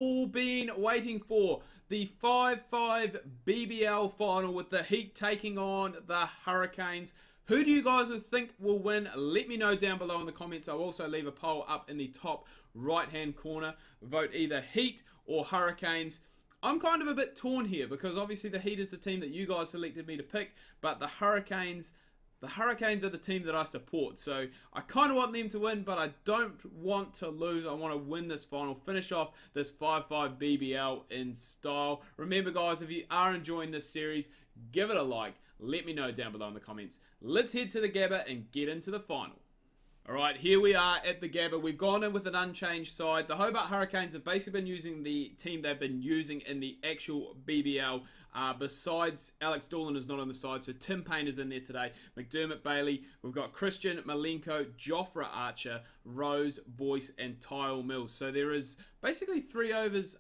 all been waiting for the 5-5 BBL final with the Heat taking on the Hurricanes. Who do you guys think will win? Let me know down below in the comments. I'll also leave a poll up in the top right hand corner. Vote either Heat or Hurricanes. I'm kind of a bit torn here because obviously the Heat is the team that you guys selected me to pick, but the Hurricanes are the team that I support. So I kind of want them to win, but I don't want to lose. I want to win this final, finish off this 5-5 BBL in style. Remember guys, if you are enjoying this series, give it a like. Let me know down below in the comments. Let's head to the Gabba and get into the final. Alright, here we are at the Gabba. We've gone in with an unchanged side. The Hobart Hurricanes have basically been using the team they've been using in the actual BBL. Besides, Alex Doolan is not on the side, so Tim Payne is in there today. McDermott Bailey. We've got Christian Malenko, Jofra Archer, Rose, Boyce, and Tyle Mills. So there is basically 2 overs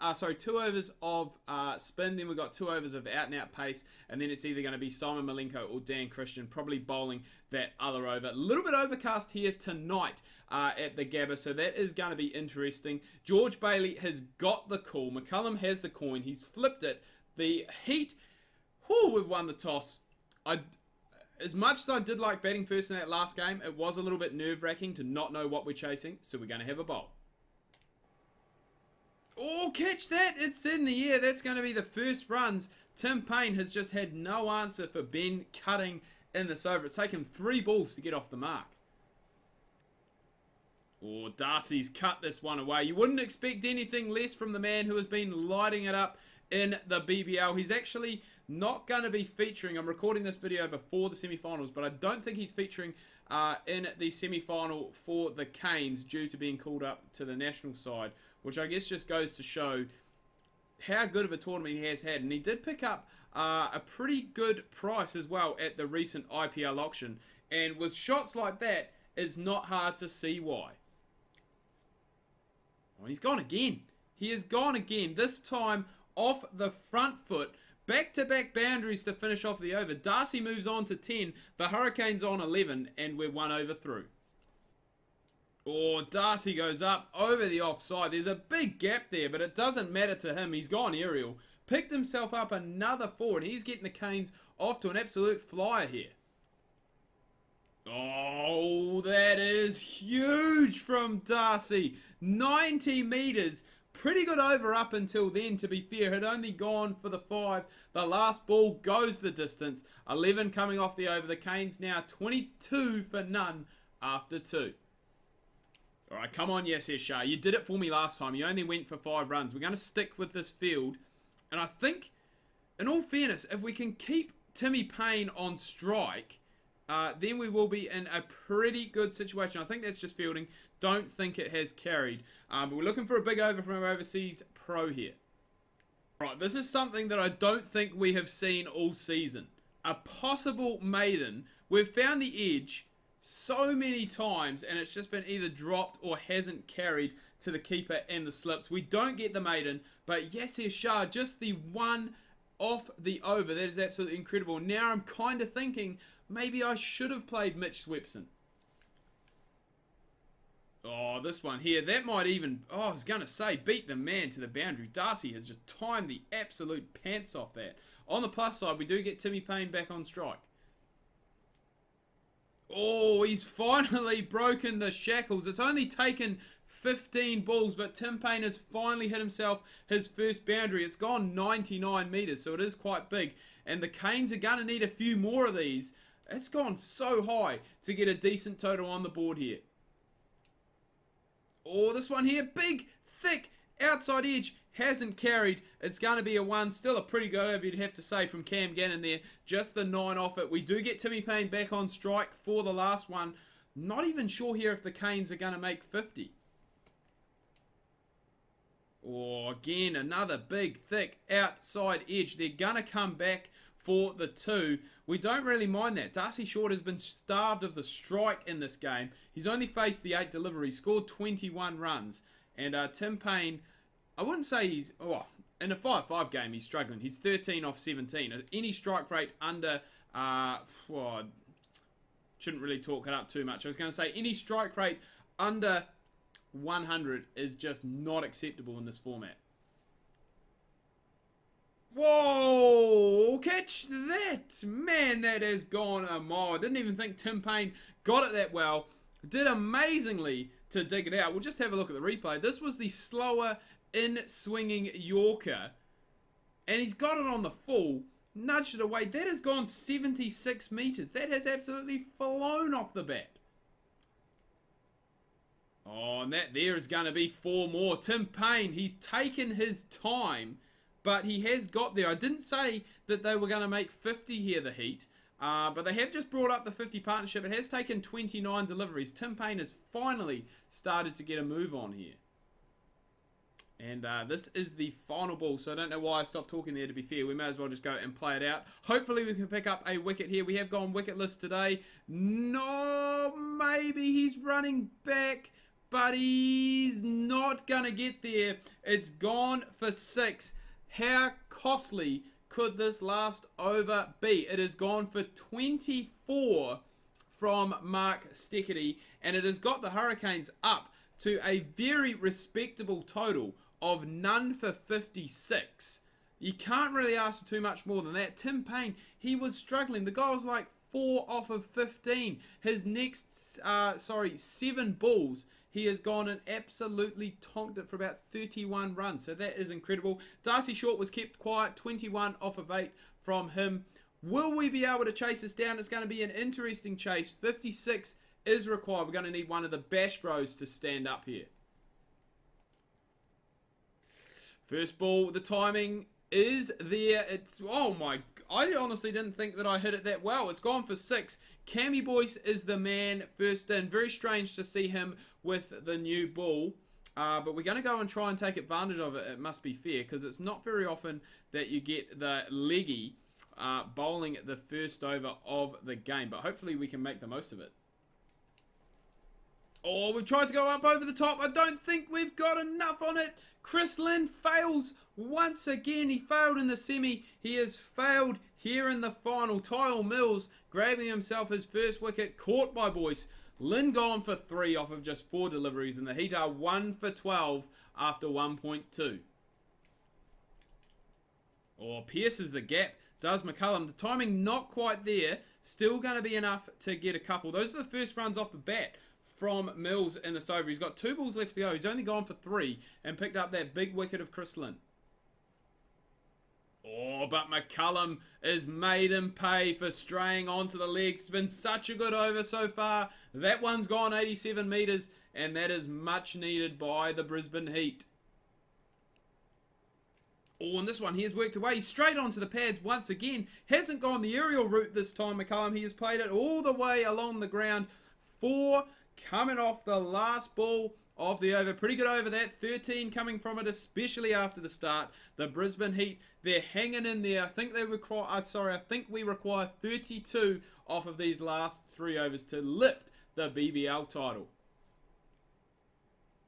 of spin. Then we've got 2 overs of out-and-out pace. And then it's either going to be Simon Malenko or Dan Christian, probably bowling that other over. A little bit overcast here tonight at the Gabba, so that is going to be interesting. George Bailey has got the call. McCullum has the coin. He's flipped it. The Heat, we've won the toss. As much as I did like batting first in that last game, it was a little bit nerve-wracking to not know what we're chasing, so we're going to have a bowl. Oh, catch that! It's in the air. That's going to be the first runs. Tim Payne has just had no answer for Ben cutting in this over. It's taken 3 balls to get off the mark. Oh, Darcy's cut this one away. You wouldn't expect anything less from the man who has been lighting it up in the BBL. He's actually not going to be featuring. I'm recording this video before the semi-finals, but I don't think he's featuring in the semi-final for the Canes due to being called up to the national side, which I guess just goes to show how good of a tournament he has had. And he did pick up a pretty good price as well at the recent IPL auction. And with shots like that, it's not hard to see why. Oh, he's gone again. He has gone again. This time off the front foot. Back-to-back boundaries to finish off the over. Darcy moves on to 10. The Hurricanes on 11. And we're 1 over through. Oh, Darcy goes up over the offside. There's a big gap there, but it doesn't matter to him. He's gone aerial. Picked himself up another 4, and he's getting the Canes off to an absolute flyer here. Oh, that is huge from Darcy. 90 metres. Pretty good over up until then, to be fair. Had only gone for the 5. The last ball goes the distance. 11 coming off the over. The Canes now 22 for none after 2. Alright, come on, yes, Shah. You did it for me last time. You only went for 5 runs. We're going to stick with this field. And I think, in all fairness, if we can keep Timmy Payne on strike, then we will be in a pretty good situation. I think that's just fielding. Don't think it has carried. But we're looking for a big over from our overseas pro here. Right, this is something that I don't think we have seen all season. A possible maiden. We've found the edge so many times, and it's just been either dropped or hasn't carried to the keeper and the slips. We don't get the maiden, but Yasir Shah, just the one off the over. That is absolutely incredible. Now I'm kind of thinking maybe I should have played Mitch Swepson. Oh, this one here, that might even, I was going to say, beat the man to the boundary. Darcy has just timed the absolute pants off that. On the plus side, we do get Timmy Payne back on strike. Oh, he's finally broken the shackles. It's only taken 15 balls, but Tim Payne has finally hit himself his first boundary. It's gone 99 metres, so it is quite big. And the Canes are going to need a few more of these. It's gone so high to get a decent total on the board here. Oh, this one here, big, thick, outside edge, hasn't carried. It's going to be a 1. Still a pretty good over, you'd have to say, from Cam Gannon there. Just the 9 off it. We do get Timmy Payne back on strike for the last one. Not even sure here if the Canes are going to make 50. Oh, again, another big, thick, outside edge. They're going to come back for the 2. We don't really mind that. Darcy Short has been starved of the strike in this game. He's only faced the 8 deliveries, scored 21 runs. And Tim Payne, I wouldn't say he's, in a 5-5 game he's struggling. He's 13 off 17. Any strike rate under, shouldn't really talk it up too much. I was going to say any strike rate under 100 is just not acceptable in this format. Whoa! Catch that! Man, that has gone a mile. I didn't even think Tim Payne got it that well. Did amazingly to dig it out. We'll just have a look at the replay. This was the slower in-swinging Yorker. And he's got it on the full. Nudged it away. That has gone 76 meters. That has absolutely flown off the bat. Oh, and that there is going to be 4 more. Tim Payne, he's taken his time, but he has got there. I didn't say that they were going to make 50 here, the Heat, but they have just brought up the 50 partnership. It has taken 29 deliveries. Tim Payne has finally started to get a move on here. And this is the final ball, so I don't know why I stopped talking there, to be fair. We may as well just go and play it out. Hopefully we can pick up a wicket here. We have gone wicketless today. No, maybe he's running back, but he's not going to get there. It's gone for 6. How costly could this last over be? It has gone for 24 from Mark Steckety, and it has got the Hurricanes up to a very respectable total of none for 56. You can't really ask for too much more than that. Tim Payne, he was struggling. The guy was like 4 off of 15. His next, 7 balls, he has gone and absolutely tonked it for about 31 runs. So that is incredible. Darcy Short was kept quiet, 21 off of 8 from him. Will we be able to chase this down? It's going to be an interesting chase. 56 is required. We're going to need one of the Bash Bros to stand up here. First ball, the timing is there. It's, oh my, I honestly didn't think that I hit it that well. It's gone for 6. Cammy Boyce is the man first in. Very strange to see him with the new ball. But we're going to go and try and take advantage of it, it must be fair, because it's not very often that you get the leggy bowling at the first over of the game. But hopefully we can make the most of it. Oh, we've tried to go up over the top. I don't think we've got enough on it. Chris Lynn fails once again. He failed in the semi. He has failed here in the final. Tyrell Mills grabbing himself his first wicket. Caught by Boyce. Lynn gone for 3 off of just 4 deliveries. And the Heat are 1 for 12 after 1.2. Oh, pierces the gap. Does McCullum. The timing not quite there. Still going to be enough to get a couple. Those are the first runs off the bat from Mills in this over. He's got 2 balls left to go. He's only gone for 3 and picked up that big wicket of Chris Lynn. Oh, but McCullum has made him pay for straying onto the legs. It's been such a good over so far. That one's gone 87 metres, and that is much needed by the Brisbane Heat. Oh, and this one, he has worked away. He's straight onto the pads once again. Hasn't gone the aerial route this time, McCullum. He has played it all the way along the ground. 4 coming off the last ball of the over. Pretty good over that. 13 coming from it, especially after the start. The Brisbane Heat, they're hanging in there. I think they require, I think we require 32 off of these last 3 overs to lift the BBL title.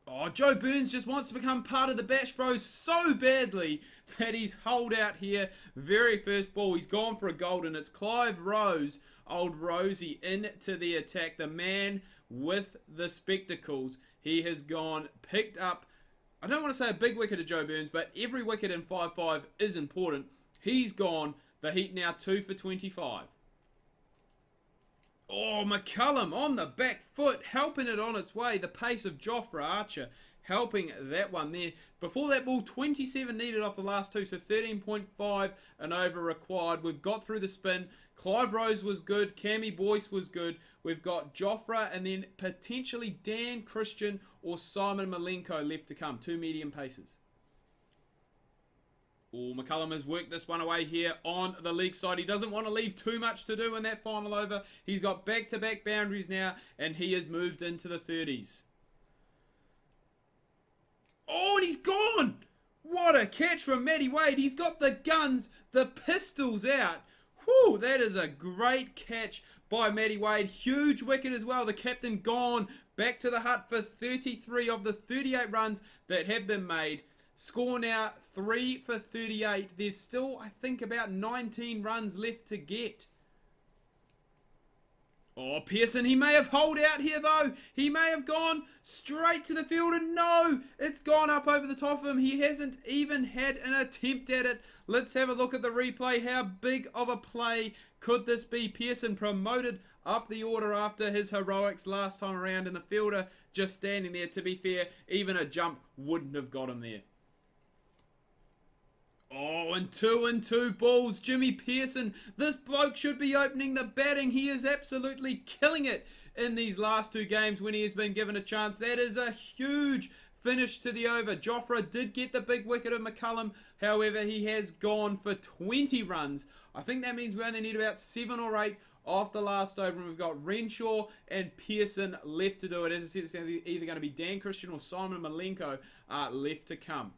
Oh, Joe Burns just wants to become part of the Bash Bros so badly that he's holed out here. Very first ball, he's gone for a golden. It's Clive Rose, old Rosie, into the attack. The man with the spectacles. He has gone, picked up, I don't want to say a big wicket to Joe Burns, but every wicket in 5-5 is important. He's gone. The Heat now 2 for 25. Oh, McCullum on the back foot, helping it on its way. The pace of Jofra Archer helping that one there. Before that ball, 27 needed off the last 2, so 13.5 and over required. We've got through the spin. Clive Rose was good. Cammy Boyce was good. We've got Jofra and then potentially Dan Christian or Simon Malenko left to come. 2 medium paces. Oh, McCullum has worked this one away here on the leg side. He doesn't want to leave too much to do in that final over. He's got back-to-back boundaries now, and he has moved into the 30s. Oh, and he's gone! What a catch from Matty Wade. He's got the guns, the pistols out. Whew, that is a great catch by Matty Wade. Huge wicket as well. The captain gone back to the hut for 33 of the 38 runs that have been made. Score now 3 for 38. There's still, I think, about 19 runs left to get. Oh, Pearson, he may have holed out here, though. He may have gone straight to the field, and no, it's gone up over the top of him. He hasn't even had an attempt at it. Let's have a look at the replay. How big of a play could this be? Pearson promoted up the order after his heroics last time around, and the fielder just standing there. To be fair, even a jump wouldn't have got him there. Oh, and 2 balls. Jimmy Pearson, this bloke should be opening the batting. He is absolutely killing it in these last 2 games when he has been given a chance. That is a huge finish to the over. Jofra did get the big wicket of McCullum. However, he has gone for 20 runs. I think that means we only need about 7 or 8 off the last over. And we've got Renshaw and Pearson left to do it. As I said, it's either going to be Dan Christian or Simon Malenko left to come.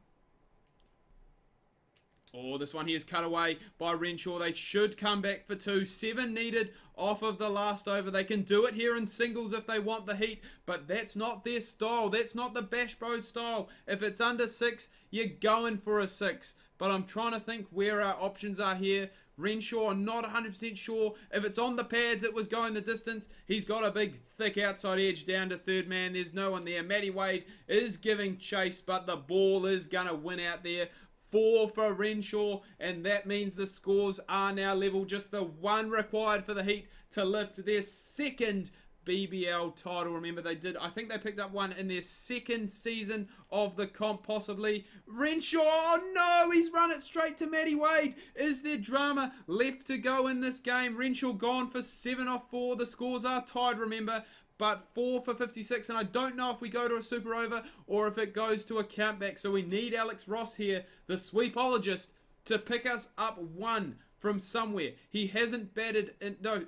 Oh, this one here is cut away by Renshaw. They should come back for 2. 7 needed off of the last over. They can do it here in singles if they want the heat, but that's not their style. That's not the Bash Bros style. If it's under 6, you're going for a 6. But I'm trying to think where our options are here. Renshaw, I'm not 100% sure. If it's on the pads, it was going the distance. He's got a big, thick outside edge down to third man. There's no one there. Matty Wade is giving chase, but the ball is going to win out there. 4 for Renshaw, and that means the scores are now level. Just the 1 required for the Heat to lift their second BBL title. Remember, I think they picked up one in their 2nd season of the comp, possibly. Renshaw, oh no, he's run it straight to Matty Wade. Is there drama left to go in this game? Renshaw gone for 7 off 4. The scores are tied, remember, but 4 for 56, and I don't know if we go to a super over or if it goes to a countback. So we need Alex Ross here, the sweepologist, to pick us up 1 from somewhere. He hasn't batted in, no,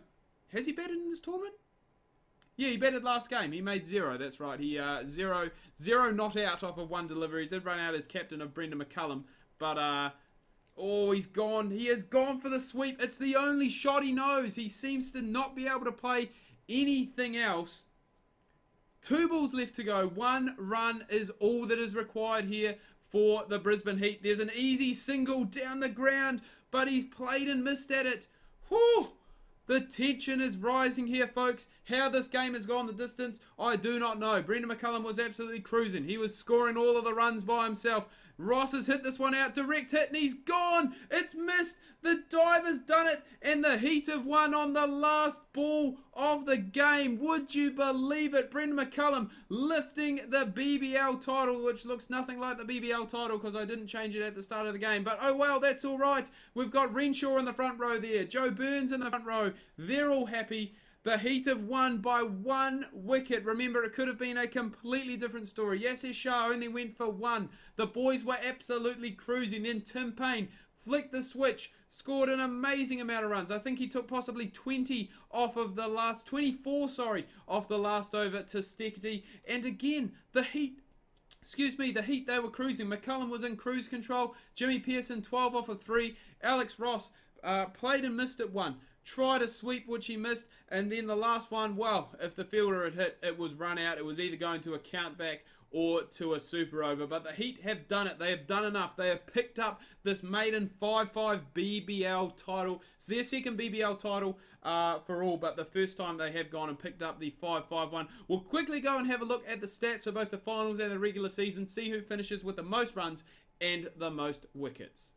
has he batted in this tournament? Yeah, he batted last game. He made 0, that's right. He zero not out off of 1 delivery. He did run out as captain of Brendan McCullum, but oh, he's gone. He has gone for the sweep. It's the only shot he knows. He seems to not be able to play anything else. 2 balls left to go. 1 run is all that is required here for the Brisbane Heat. There's an easy single down the ground, but he's played and missed at it. Whew. The tension is rising here, folks. How this game has gone the distance, I do not know. Brendan McCullum was absolutely cruising. He was scoring all of the runs by himself. Ross has hit this one out, direct hit, and he's gone. It's missed. The dive has done it, and the Heat have won on the last ball of the game. Would you believe it? Brendan McCullum lifting the BBL title, which looks nothing like the BBL title because I didn't change it at the start of the game. But oh well, that's all right. We've got Renshaw in the front row there. Joe Burns in the front row. They're all happy. The Heat have won by 1 wicket. Remember, it could have been a completely different story. Yasser Shah only went for 1. The boys were absolutely cruising. Then Tim Payne flicked the switch, scored an amazing amount of runs. I think he took possibly 20 off of the last, 24, sorry, off the last over to Steketee. And again, the Heat, they were cruising. McCullum was in cruise control. Jimmy Pearson, 12 off of 3. Alex Ross played and missed at 1. Tried a sweep, which he missed, and then the last one, well, if the fielder had hit, it was run out. It was either going to a countback or to a super over. But the Heat have done it. They have done enough. They have picked up this maiden 5-5 BBL title. It's their 2nd BBL title for all, but the first time they have gone and picked up the 5-5 one. We'll quickly go and have a look at the stats of both the finals and the regular season, see who finishes with the most runs and the most wickets.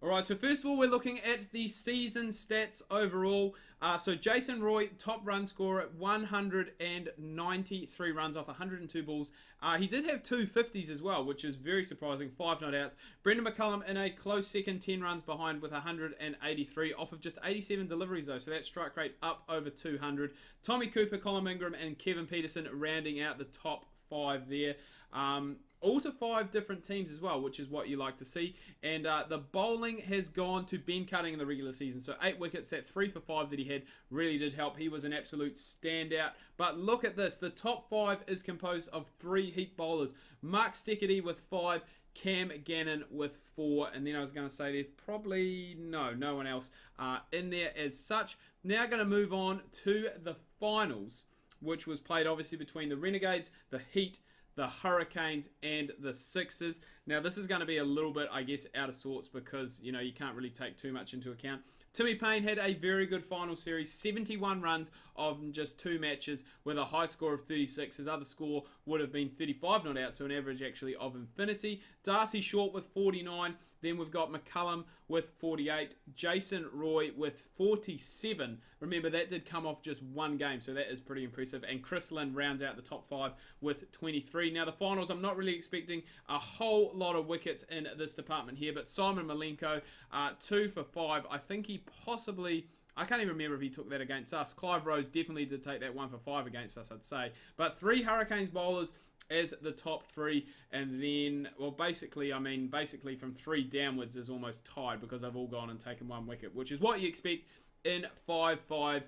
Alright, so first of all, we're looking at the season stats overall. So Jason Roy, top run scorer at 193 runs off 102 balls. He did have 2 50s as well, which is very surprising, 5 not outs. Brendan McCullum in a close second, 10 runs behind with 183 off of just 87 deliveries though, so that strike rate up over 200. Tommy Cooper, Colin Ingram and Kevin Peterson rounding out the top 5 there. All to 5 different teams as well, which is what you like to see. And the bowling has gone to Ben Cutting in the regular season. So 8 wickets, that 3 for 5 that he had really did help. He was an absolute standout. But look at this. The top 5 is composed of 3 Heat bowlers. Mark Steketee with 5. Cam Gannon with 4. And then I was going to say there's probably no one else in there as such. Now going to move on to the finals, which was played obviously between the Renegades, the Heat, the Hurricanes and the Sixers. Now, this is going to be a little bit, I guess, out of sorts because, you know, you can't really take too much into account. Timmy Payne had a very good final series, 71 runs of just 2 matches with a high score of 36. His other score would have been 35 not out, so an average actually of infinity. Darcy Short with 49. Then we've got McCullum with 48. Jason Roy with 47. Remember, that did come off just 1 game, so that is pretty impressive. And Chris Lynn rounds out the top 5 with 23. Now, the finals, I'm not really expecting a whole lot of wickets in this department here, but Simon Malenko, 2 for 5. I think he possibly... I can't even remember if he took that against us. Clive Rose definitely did take that 1 for 5 against us, I'd say. But 3 Hurricanes bowlers as the top 3. And then, well, basically from 3 downwards is almost tied because they've all gone and taken 1 wicket, which is what you expect in 5-5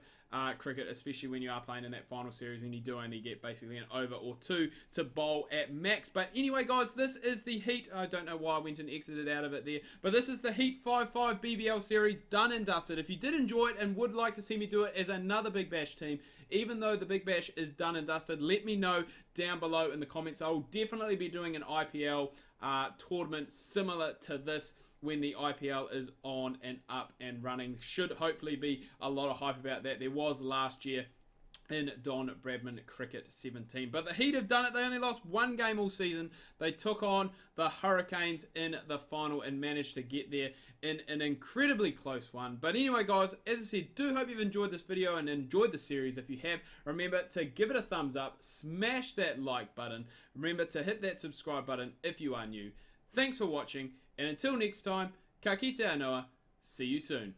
cricket, especially when you are playing in that final series and you do only get basically an over or 2 to bowl at max. But anyway, guys, this is the Heat. I don't know why I went and exited out of it there, but this is the Heat 5-5 BBL Series done and dusted. If you did enjoy it and would like to see me do it as another Big Bash team, even though the Big Bash is done and dusted, let me know down below in the comments. I will definitely be doing an IPL tournament similar to this when the IPL is on and up and running. Should hopefully be a lot of hype about that. There was last year in Don Bradman Cricket 17. But the Heat have done it. They only lost 1 game all season. They took on the Hurricanes in the final and managed to get there in an incredibly close one. But anyway, guys, as I said, do hope you've enjoyed this video and enjoyed the series. If you have, remember to give it a thumbs up, smash that like button. Remember to hit that subscribe button if you are new. Thanks for watching, and until next time, ka kite anoa, see you soon.